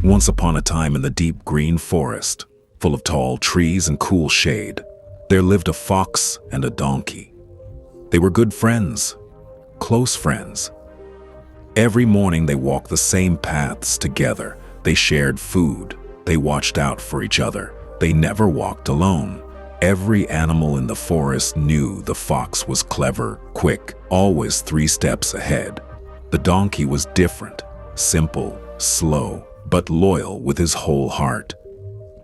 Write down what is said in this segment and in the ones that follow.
Once upon a time in the deep green forest, full of tall trees and cool shade, there lived a fox and a donkey. They were good friends, close friends. Every morning they walked the same paths together. They shared food. They watched out for each other. They never walked alone. Every animal in the forest knew the fox was clever, quick, always 3 steps ahead. The donkey was different, simple, slow, but loyal with his whole heart.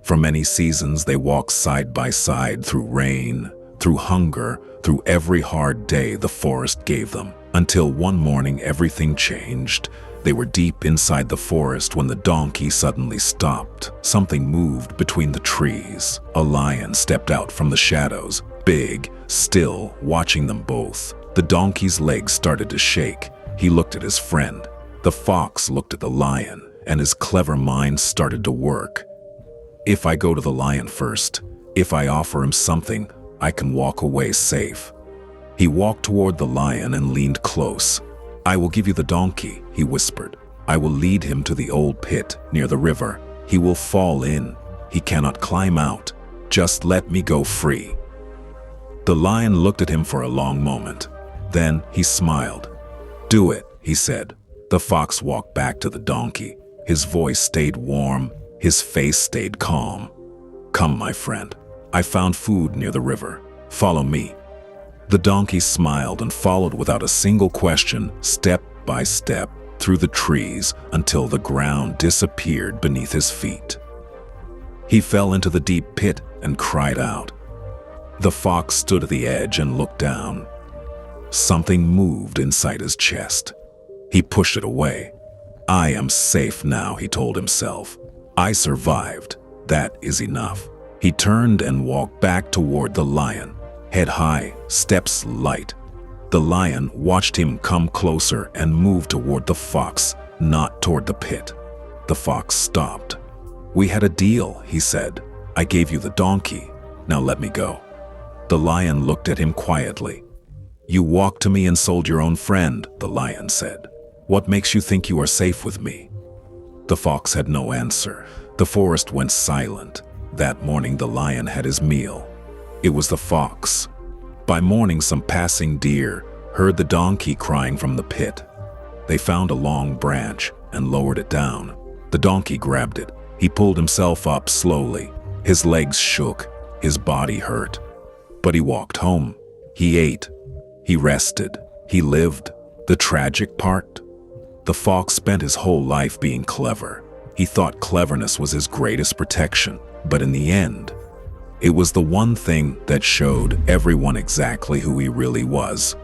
For many seasons they walked side by side through rain, through hunger, through every hard day the forest gave them. Until one morning everything changed. They were deep inside the forest when the donkey suddenly stopped. Something moved between the trees. A lion stepped out from the shadows, big, still, watching them both. The donkey's legs started to shake. He looked at his friend. The fox looked at the lion, and his clever mind started to work. If I go to the lion first, if I offer him something, I can walk away safe. He walked toward the lion and leaned close. I will give you the donkey, he whispered. I will lead him to the old pit near the river. He will fall in. He cannot climb out. Just let me go free. The lion looked at him for a long moment. Then he smiled. Do it, he said. The fox walked back to the donkey. His voice stayed warm. His face stayed calm. Come, my friend. I found food near the river. Follow me. The donkey smiled and followed without a single question, step by step, through the trees until the ground disappeared beneath his feet. He fell into the deep pit and cried out. The fox stood at the edge and looked down. Something moved inside his chest. He pushed it away. I am safe now, he told himself. I survived. That is enough. He turned and walked back toward the lion. Head high, steps light. The lion watched him come closer and move toward the fox, not toward the pit. The fox stopped. We had a deal, he said. I gave you the donkey. Now let me go. The lion looked at him quietly. You walked to me and sold your own friend, the lion said. What makes you think you are safe with me? The fox had no answer. The forest went silent. That morning the lion had his meal. It was the fox. By morning some passing deer heard the donkey crying from the pit. They found a long branch and lowered it down. The donkey grabbed it. He pulled himself up slowly. His legs shook. His body hurt. But he walked home. He ate. He rested. He lived. The tragic part? The fox spent his whole life being clever. He thought cleverness was his greatest protection. But in the end, it was the one thing that showed everyone exactly who he really was.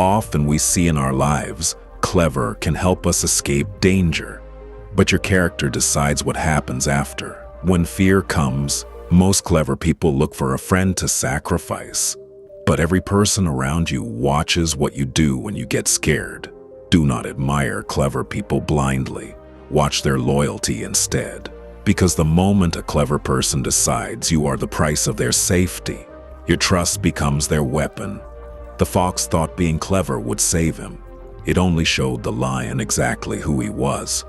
Often we see in our lives, clever can help us escape danger. But your character decides what happens after. When fear comes, most clever people look for a friend to sacrifice. But every person around you watches what you do when you get scared. Do not admire clever people blindly. Watch their loyalty instead. Because the moment a clever person decides you are the price of their safety, your trust becomes their weapon. The fox thought being clever would save him. It only showed the lion exactly who he was.